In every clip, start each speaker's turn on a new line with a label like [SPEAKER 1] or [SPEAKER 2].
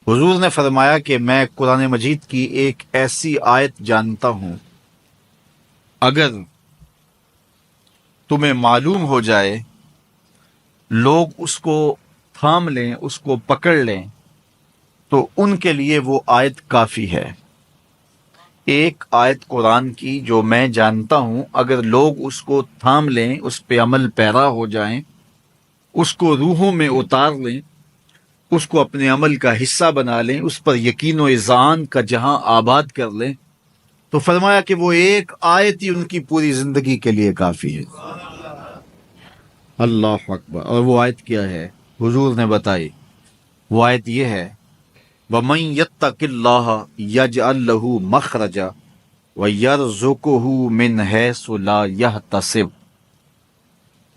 [SPEAKER 1] حضور نے فرمایا کہ میں قرآن مجید کی ایک ایسی آیت جانتا ہوں، اگر تمہیں معلوم ہو جائے، لوگ اس کو تھام لیں، اس کو پکڑ لیں، تو ان کے لیے وہ آیت کافی ہے۔ ایک آیت قرآن کی جو میں جانتا ہوں، اگر لوگ اس کو تھام لیں، اس پہ عمل پیرا ہو جائیں، اس کو روحوں میں اتار لیں، اس کو اپنے عمل کا حصہ بنا لیں، اس پر یقین و اذعان کا جہاں آباد کر لیں، تو فرمایا کہ وہ ایک آیت ہی ان کی پوری زندگی کے لیے کافی ہے۔ اللہ اکبر۔ اور وہ آیت کیا ہے؟ حضور نے بتائی، وہ آیت یہ ہے، وَمَن يَتَّقِ اللَّهَ يَجْعَل لَّهُ مَخْرَجًا وَيَرْزُقْهُ مِنْ حَيْثُ لَا يَحْتَسِبُ،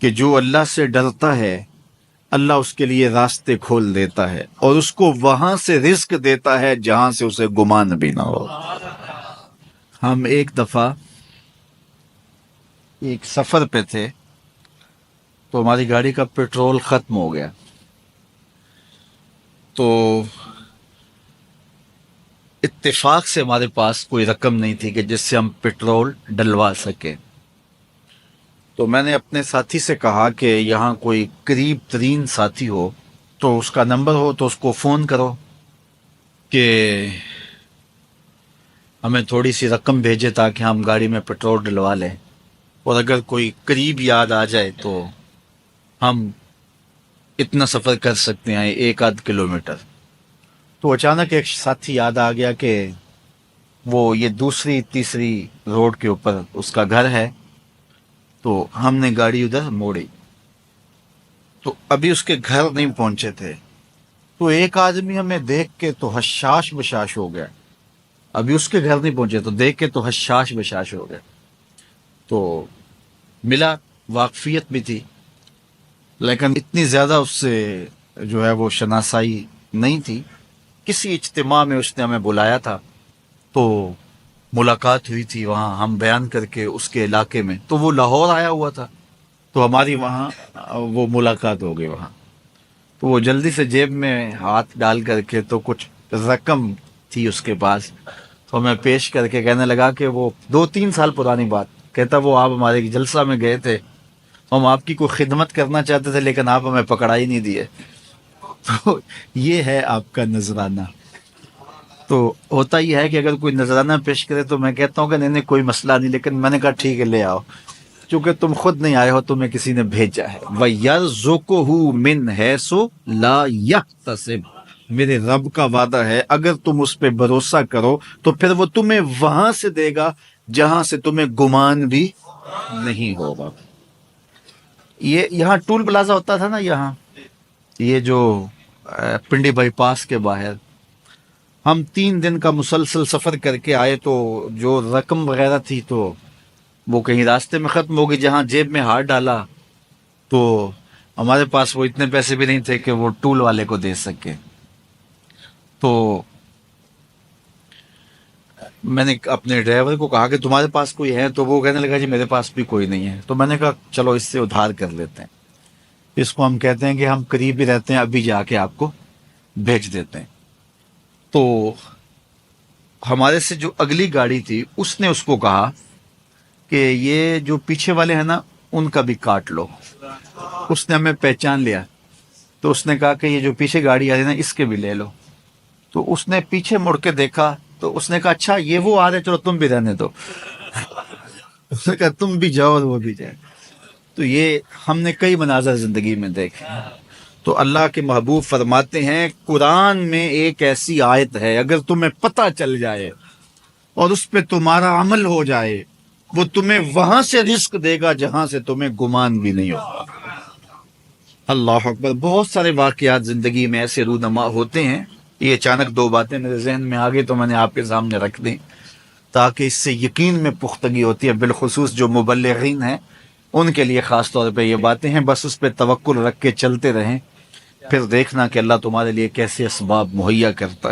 [SPEAKER 1] کہ جو اللہ سے ڈرتا ہے اللہ اس کے لیے راستے کھول دیتا ہے اور اس کو وہاں سے رزق دیتا ہے جہاں سے اسے گمان بھی نہ ہو۔ ہم ایک دفعہ ایک سفر پہ تھے تو ہماری گاڑی کا پیٹرول ختم ہو گیا، تو اتفاق سے ہمارے پاس کوئی رقم نہیں تھی کہ جس سے ہم پیٹرول ڈلوا سکیں۔ تو میں نے اپنے ساتھی سے کہا کہ یہاں کوئی قریب ترین ساتھی ہو تو اس کا نمبر ہو تو اس کو فون کرو کہ ہمیں تھوڑی سی رقم بھیجے تاکہ ہم گاڑی میں پیٹرول ڈلوا لیں، اور اگر کوئی قریب یاد آ جائے تو ہم اتنا سفر کر سکتے ہیں، 1-8 کلومیٹر۔ تو اچانک ایک ساتھی یاد آ گیا کہ وہ یہ دوسری تیسری روڈ کے اوپر اس کا گھر ہے، تو ہم نے گاڑی ادھر موڑی، تو ابھی اس کے گھر نہیں پہنچے تھے، تو ایک آدمی ہمیں دیکھ کے تو حشاش بشاش ہو گیا۔ ابھی اس کے گھر نہیں پہنچے تو دیکھ کے تو حشاش بشاش ہو گیا۔ تو ملا، واقفیت بھی تھی، لیکن اتنی زیادہ اس سے جو ہے وہ شناسائی نہیں تھی۔ کسی اجتماع میں اس نے ہمیں بلایا تھا تو ملاقات ہوئی تھی وہاں، ہم بیان کر کے اس کے علاقے میں، تو وہ لاہور آیا ہوا تھا، تو ہماری وہاں وہ ملاقات ہو گئی وہاں۔ تو وہ جلدی سے جیب میں ہاتھ ڈال کر کے تو کچھ رقم تھی اس کے پاس، تو ہمیں پیش کر کے کہنے لگا کہ وہ 2-3 سال پرانی بات، کہتا وہ آپ ہمارے جلسہ میں گئے تھے، ہم آپ کی کوئی خدمت کرنا چاہتے تھے لیکن آپ ہمیں پکڑا ہی نہیں دیے۔ تو یہ ہے آپ کا نذرانہ۔ تو ہوتا یہ ہے کہ اگر کوئی نذرانہ پیش کرے تو میں کہتا ہوں کہ نہیں کوئی مسئلہ نہیں، لیکن میں نے کہا ٹھیک ہے لے آؤ، چونکہ تم خود نہیں آئے ہو، تمہیں کسی نے بھیجا ہے۔ وَيَرْزُقُهُ مِنْ حَيْثُ لَا يَحْتَسِبُ، میرے رب کا وعدہ ہے اگر تم اس پہ بھروسہ کرو تو پھر وہ تمہیں وہاں سے دے گا جہاں سے تمہیں گمان بھی نہیں ہوگا۔ یہ یہاں ٹول پلازا ہوتا تھا نا، یہاں یہ جو پنڈی بائی پاس کے باہر، ہم 3 دن کا مسلسل سفر کر کے آئے، تو جو رقم وغیرہ تھی تو وہ کہیں راستے میں ختم ہو گئی۔ جہاں جیب میں ہاتھ ڈالا تو ہمارے پاس وہ اتنے پیسے بھی نہیں تھے کہ وہ ٹول والے کو دے سکے۔ تو میں نے اپنے ڈرائیور کو کہا کہ تمہارے پاس کوئی ہے، تو وہ کہنے لگا جی میرے پاس بھی کوئی نہیں ہے۔ تو میں نے کہا چلو اس سے ادھار کر لیتے ہیں، اس کو ہم کہتے ہیں کہ ہم قریب ہی رہتے ہیں، ابھی جا کے آپ کو بھیج دیتے ہیں۔ تو ہمارے سے جو اگلی گاڑی تھی اس نے اس کو کہا کہ یہ جو پیچھے والے ہیں نا ان کا بھی کاٹ لو۔ اس نے ہمیں پہچان لیا، تو اس نے کہا کہ یہ جو پیچھے گاڑی آ رہی ہے نا اس کے بھی لے لو۔ تو اس نے پیچھے مڑ کے دیکھا تو اس نے کہا اچھا یہ وہ آ رہے، چلو تم بھی رہنے دو۔ اس نے کہا تم بھی جاؤ اور وہ بھی جائے۔ تو یہ ہم نے کئی مناظر زندگی میں دیکھے۔ تو اللہ کے محبوب فرماتے ہیں قرآن میں ایک ایسی آیت ہے اگر تمہیں پتہ چل جائے اور اس پہ تمہارا عمل ہو جائے، وہ تمہیں وہاں سے رزق دے گا جہاں سے تمہیں گمان بھی نہیں ہوگا۔ اللہ اکبر۔ بہت سارے واقعات زندگی میں ایسے رونما ہوتے ہیں۔ یہ اچانک 2 باتیں میرے ذہن میں آ گئی تو میں نے آپ کے سامنے رکھ دی تاکہ اس سے یقین میں پختگی ہوتی ہے، بالخصوص جو مبلغین ہیں ان کے لیے خاص طور پہ یہ باتیں ہیں۔ بس اس پہ توکل رکھ کے چلتے رہیں، پھر دیکھنا کہ اللہ تمہارے لیے کیسے اسباب مہیا کرتا ہے۔